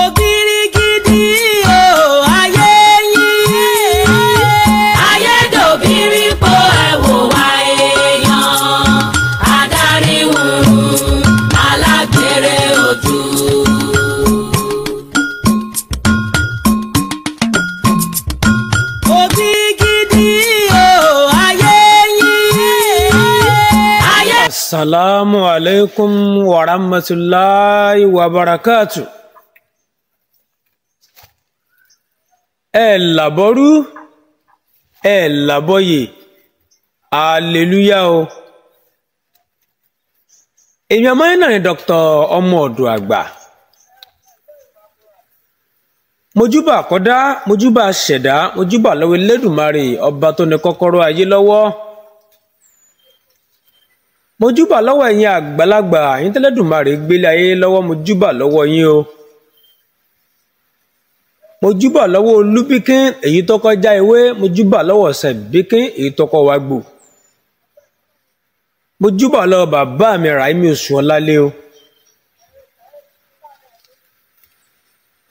òbírígidì o ayé yín ayédòbírí po ẹ̀wò wa èèyàn adarí wùrù alágbèrè ojú. Assalamu alaikum wa rahmatullahi wa barakatuh. Ẹ làbọ́rú, ẹ làbọ́yè, hallelujah o. Èmi ọmọ yín náà ni Dr. ọmọ ọ̀dọ̀ àgbà. Mojúbà àkọ́dá, mojúbà ṣẹ̀dá, mojúbà lọ́wọ́ Elédùmarè ọba tó ní kọ́kọ́rọ́ ayé lọ́wọ́. Mojúbà lọ́wọ́ ẹ̀yin àgbàlagbà yín tẹ́lẹ̀dùmarè gbélé ayé lọ́wọ́, mojúbà lọ́wọ́ yín o. Mojúbà lọ́wọ́ Olúbíkín èyí tó kọjá ewé, mojúbà lọ́wọ́ Ṣẹ̀bíkín èyí tó kọ wá gbò. Mojúbà lọ́wọ́ bàbá mi Ràímí Oṣùọlálé o.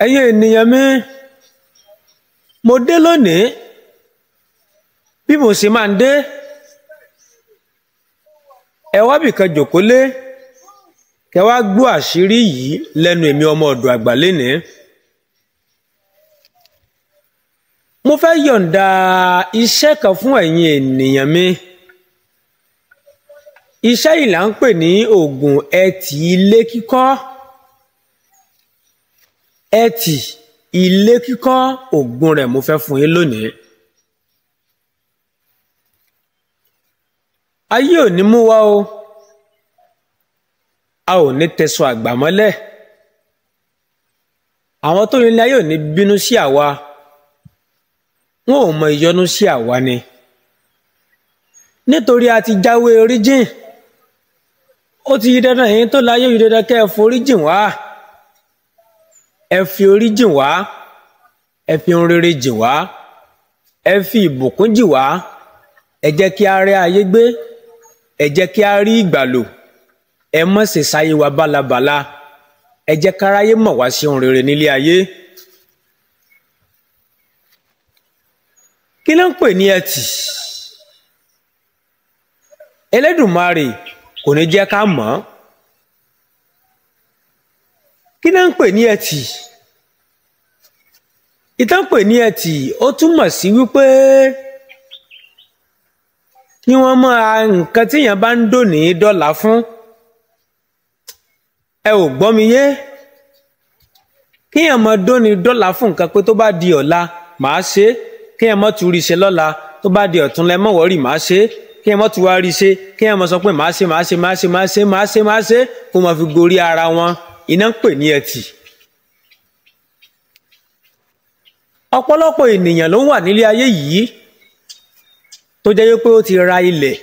Ẹ̀yin ènìyàn mi, mo dé lónìí bí mo ṣe máa ń dé. Ẹ wá bìkan jòkólé kẹ wá gbọ́ àṣírí yìí lẹ́nu èmi ọmọ ọ̀dọ̀ àgbà lénìí. Mo fẹ́ yọ̀ǹda iṣẹ́ kan fún ẹ̀yin ènìyàn mi. Iṣẹ́ yìí là ń pè ní oògùn ẹtì ilé kíkọ́. Ẹtì ilé kíkọ́, oògùn rẹ̀ mo fẹ́ fún yín lónìí. Ayé ò ní mú wa o, a ò ní tẹ̀sọ̀ àgbà mọ́lẹ̀. Àwọn tó ní ayé ò ní bínú sí àwa, wọn ò mọ ìyọnu sí àwa ni. Nítorí a ti jáwé oríjìn, ó ti yí dandan èyí tó láyé yí dandan kẹ́ ẹ foríjìn wá. Ẹ fi oríjìn wá, ẹ fi ohun rere jìn wá, ẹ fi ìbùkún jìn wá, ẹ jẹ́ kí a rí ayé gbé. Ẹ jẹ́ kí a rí ìgbàlò, ẹ má ṣe sáyé wa bálabàla, ẹ jẹ́ káráyé mọ̀ wá sí ohun rere nílé ayé. Kí ló ń pè ní ẹtì? Elédùmarè kò ní jẹ́ ká mọ̀. Kí ló ń pè ní ẹtì? Ìtàn pè ní ẹtì ó túmọ̀ sí wípé kí wọ́n máa nǹkan tí èèyàn bá ń dòní dọ́là fún. Ẹ ò gbọ́ mi yé? Kí èèyàn máa dòní dọ́là fún nǹkan pé tó bá di ọ̀la màá ṣe, kí èèyàn má tún rí ṣe lọ́la, tó bá di ọ̀túnla ẹ má wọ́rì màá ṣe, kí èèyàn má tún wá rí ṣe, kí èèyàn má sọ pé màá ṣe kó máa fi gorí ara wọn. Iná ń pè ní ẹtì. Ọ̀pọ̀lọpọ̀ ènìyàn ló ń wà nílé ayé yìí tó jẹ́ pé ó ti ra ilẹ̀,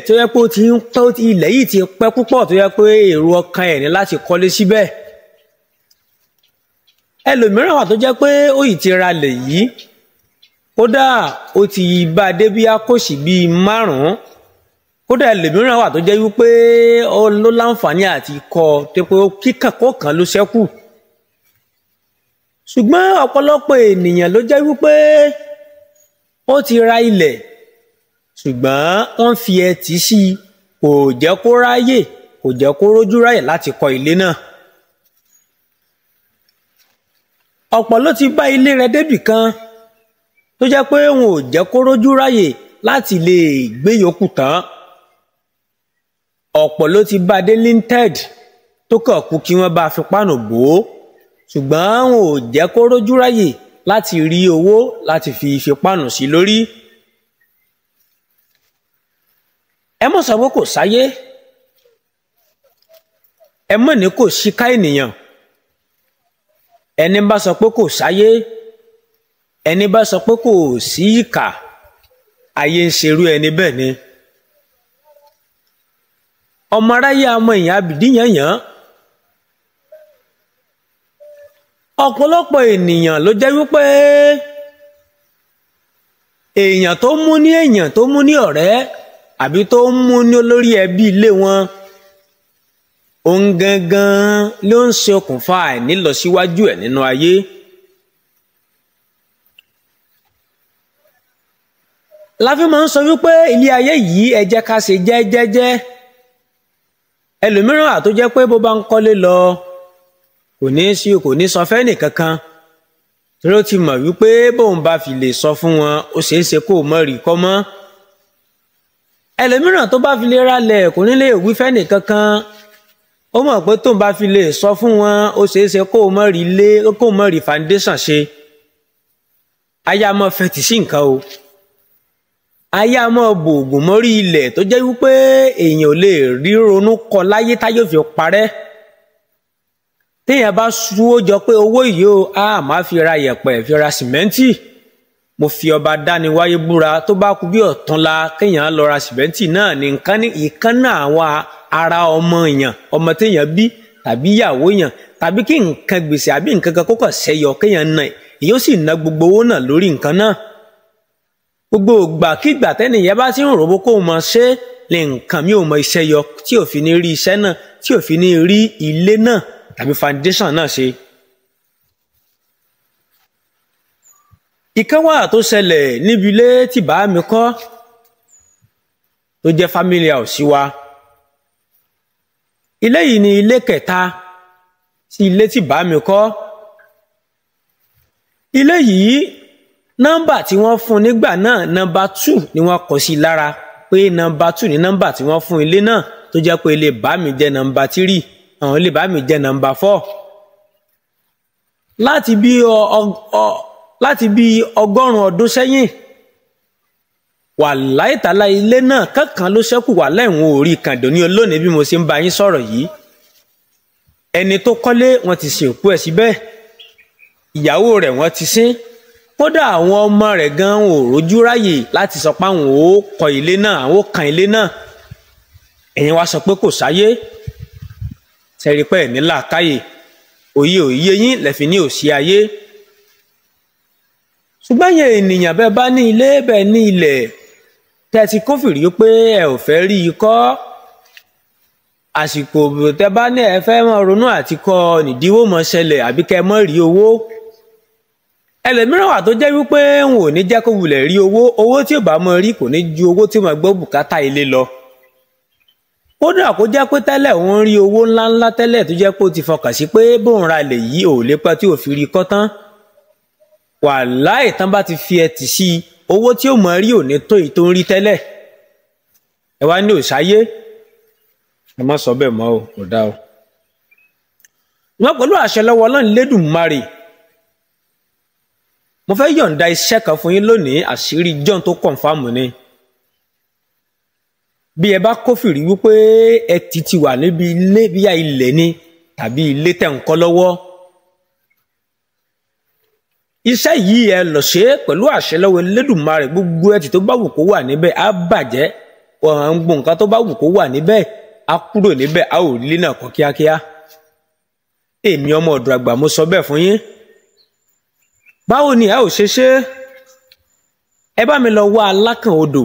tó yẹ pé ó ti ń pẹ́, ilẹ̀ yìí ti pẹ́ púpọ̀ tó yẹ pé èrò ọkàn ẹ̀ ní láti kọ́lé síbẹ̀. Ẹlòmíràn wà tó jẹ́ pé ó yìí ti ra ilẹ̀ yìí, kódà ó ti bá a dé bí akóṣì bíi 5. Kódà ẹlòmíràn wà tó jẹ́ wípé ó ló láǹfààní àti kọ́ tó pé kíkàn kọ̀ọ̀kan ló ṣẹ́kù. Ṣùgbọ́n ọ̀pọ̀lọpọ̀ ènìyàn ló jẹ́ wípé ó ti ra ilẹ̀, ṣùgbọ́n wọ́n fi ẹtì sí i, kò jẹ́ kó ráyè, kò jẹ́ kó rójú ráyè láti kọ́ ilé náà. Ọ̀pọ̀ ló ti bá ilé rẹ̀ débì kan tó jẹ́ pé wọn ò jẹ́ kó rójú ráyè láti lè gbé yòókù tán. Ọ̀pọ̀ ló ti bá dé linted tó kàn kú kí wọ́n bá fi páànù bò ó, ṣùgbọ́n wọn ò jẹ́ kó rójú ráyè láti rí owó láti fi páànù sí lórí. Ẹ mọ̀ sọ pé kò sáyé, ẹ mọ̀ ní kò síká ènìyàn. Ẹni bá sọ pé kò sáyé, ẹni bá sọ pé kò sí ìkà, ayé ń ṣerú ẹni bẹ́ẹ̀ ni. Ọmọ aráyé ọmọ èèyàn abìdí yànyàn. Ọ̀pọ̀lọpọ̀ ènìyàn ló jẹ́ wípé èèyàn tó mú ní èèyàn tó mú ní ọ̀rẹ́ àbí tó mú ní olórí ẹbí ilé wọn, òun gangan ló ń ṣe okùnfà àìnílọsíwájú ẹ̀ nínú ayé. la fi máa ń sọ wípé ilé ayé yìí ẹ jẹ́ ká ṣe jẹ́jẹ́jẹ́. ẹlòmíràn àtó jẹ́ pé bó bá ń kọ́lé lọ kò ní sọ fẹ́nì kankan torí ó ti mọ̀ wípé bóun bá fi lè sọ fún wọn ó ṣeé ṣe kó mọ̀ rí kọ́ mọ́. ẹlòmíràn tó bá fi lè ralẹ̀ kò ní lè wí fẹ́nì kankan ó mọ̀ pé tóun bá fi lè sọ fún wọn ó ṣeé ṣe kó mọ̀ rí foundation ṣe. ayé a máa fetí sí nǹkan o, ayé a máa bòògùn mórí ilẹ̀ tó jẹ́ wípé èèyàn ò lè rí ronú kọ láyé táyé fi parẹ́. téèyàn bá súwó jọ pé owó yìí ó máa fi ra yẹ̀pẹ̀ fi ra sìmẹ́ǹtì, mo fi ọba dániwáyé búra tó bá kú bí ọ̀túnla kéèyàn lọ ra sìmẹ́ǹtì náà ní ìkan náà àwọn ara ọmọ èèyàn, ọmọ téèyàn bí tàbí ìyàwó èèyàn tàbí kí nǹkan gbèsè àbí nǹkan kan kókò ṣẹyọ kéèyàn náà èyí ó sì ná gbogbo owó náà lórí nǹkan náà. gbogbo ìgbàkígbà tẹ́nìyẹn bá ti ń ròbó kó mọ ṣe lè nǹkan mi ò mọ iṣẹ́ yọ tí ò fi ní rí iṣẹ́ náà, tí ò fi ní rí ilé náà tàbí foundation náà ṣe. ìkan wà tó ṣẹlẹ̀ níbi ilé tí bàá mi kọ́ tó jẹ́ family house wa. ilé yìí ni ilé kẹta sí ilé tí bàá mi kọ́. ilé yìí nọ́mbà tí wọ́n fún nígbà náà nọ́mbà 2 ni wọ́n kọ sí lára pé nọ́mbà 2 ni nọ́mbà tí wọ́n fún ilé náà tó jẹ́ pé ilé bàá mi jẹ́ nọ́mbà 3 àwọn ilé bàá mi jẹ́ nọ́mbà 4. láti bí 100 ọdún sẹ́yìn wàláhì tàlá ilé náà kankan ló ṣẹ́kù wà lẹ́wọ̀n orí kàndó ní olónìí bí mo ṣe ń bá yín sọ̀rọ̀ yìí. ẹni tó kọ́lé wọn ti sin òkú ẹ̀ síbẹ̀, ìyàwó rẹ̀ wọ́n ti sin, kódà àwọn ọmọ rẹ̀ gan ò rójú ráyè láti sọ pé àwọn ò kọ́ ilé náà, àwọn ò kan ilé náà. ẹ̀yin wá sọ pé kò sáyé, sẹ́rí pé ní làákàyè òye yín lẹ́fi ní òsì ayé. ṣùgbọ́n yẹn ènìyàn bẹ́ẹ̀ bá ní ilé bẹ́ẹ̀ ní ilẹ̀ tẹ́ ti kófìrí pé ẹ ò fẹ́ rí i kọ́, àsìkò tẹ́ bá ní ẹ fẹ́ mọ́ ronú àti kọ́ nídìíwó mọ́ ṣẹlẹ̀ àbí kẹ́ mọ́ rí owó. ẹlòmíràn wà tó jẹ́ wípé wọn ò ní jẹ́ kó wulẹ̀ rí owó tí ò bá mọ́ rí kò ní ju owó tí ó máa gbọ́ bùkátà ilé lọ. kódà kó jẹ́ pé tẹ́lẹ̀ wọ́n rí owó ńláńlá tẹ́lẹ̀ tó jẹ́ pé ó ti fọkàn sí pé bóun ra lè yí ò lè pẹ́ tí ò fi rí kọ́ tán. wàláhì tán bá ti fi ẹtì sí i owó tí ó mọ̀ rí ò ní tó èyí tó ń rí tẹ́lẹ̀. ẹ wá ní òṣáyé, ẹ má sọ bẹ́ẹ̀ mọ́ o, kò dáa o. wọ́n pẹ̀lú àṣẹ lọ́wọ́ Ọlọ́run Lédùmarè mo fẹ́ yọ̀ǹda iṣẹ́ kan fún yín lónìí, àṣírí John tó kọ̀ǹfàmù ni. bí ẹ bá kófìrí wípé ẹ ti wà níbi ilé bíyà ilẹ̀ ni tàbí ilé tẹ̀ ń kọ́ lọ́wọ́, iṣẹ́ yìí ẹ lọ ṣe pẹ̀lú àṣẹ lọ́wọ́ Elédùmarè. gbogbo ẹtì tó bá wù kó wà níbẹ̀ á bàjẹ́, ọ̀hún gbogbo nǹkan tó bá wù kó wà níbẹ̀ á kúrò níbẹ̀, á ò lílé náà kọ́ kíákíá. èmi ọmọ ọ̀dọ̀ àgbà mo sọ bẹ́ẹ̀ fún yín. báwo ni ẹ ò ṣe ṣe? ẹ bá mi lọ wá alákàn odò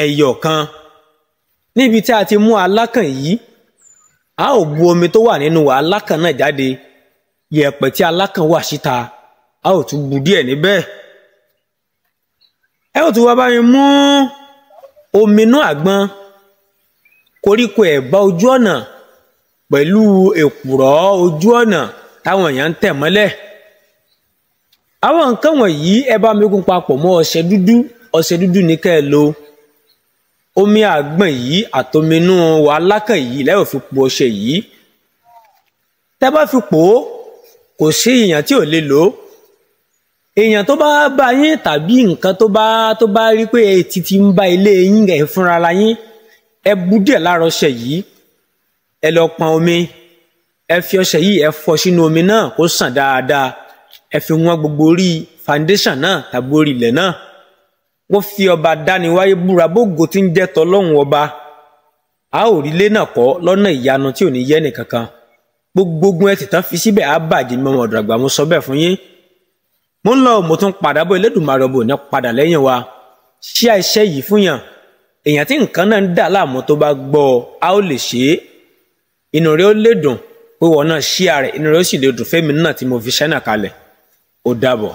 ẹyọ kan. níbi tí a ti mú alákàn yìí a ò bu omi tó wà nínú alákàn náà jáde, yẹ̀pẹ̀ tí alákàn wà síta a ò tún bu díẹ̀ níbẹ̀. ẹ ò tún wá bá mi mú omi inú àgbọn, koríko ẹ̀bá ojú ọ̀nà pẹ̀lú èkùrọ́ ojú ọ̀nà táwọn èèyàn ń tẹ̀ mọ́lẹ̀. àwọn nǹkan wọ̀nyí ẹ bá mi gún papọ̀ mọ́ ọṣẹ dúdú ní kẹ́ ẹ lò. omi àgbọn yìí àtominú alákàn yìí lẹ́yìn fi po ọṣẹ yìí. tẹ́ bá fi pò ó kò sí èèyàn tí ò lè lò ó. èèyàn tó bá bá yín tàbí nǹkan tó bá rí pé etí ti ń bá ilé yín ẹ̀ fúnra la yín, ẹ bù díẹ̀ lára ọṣẹ yìí, ẹ lọ pọn omi, ẹ fi ọṣẹ yìí ẹ fọ sínú omi náà kó sàn dáadáa, ẹ fi wọ́n gbogbo orí foundation náà tàbí orí ilẹ̀ náà. wọ́n fi ọba dániwáyé búra bógo tí ń jẹ́ tọlọ́hun ọba, a ò rí ilé náà kọ́ lọ́nà ìyanu tí ò ní yẹ́ nìkankan. gbogbo ẹ tìtàn fi síbẹ̀ á bàjẹ́ ní ọmọ ọ̀dọ̀ àgbà mo sọ bẹ́ẹ̀ fún yín. mo ń lọ mo tún padà bọ̀, Elédùmarè ọba ò ní padà lẹ́yìn wa. ṣí iṣẹ́ yìí fún yàn, èèyàn tí nǹkan náà ń dà láàmú tó bá gbọ́ a ó lè ṣe é. inú rẹ̀ ó lè dùn pé wọn náà share rẹ̀, inú rẹ̀ ó sì lè dùn fẹ́mi náà tí mo fi ṣẹ́ náà kalẹ̀. Ó dàbọ̀.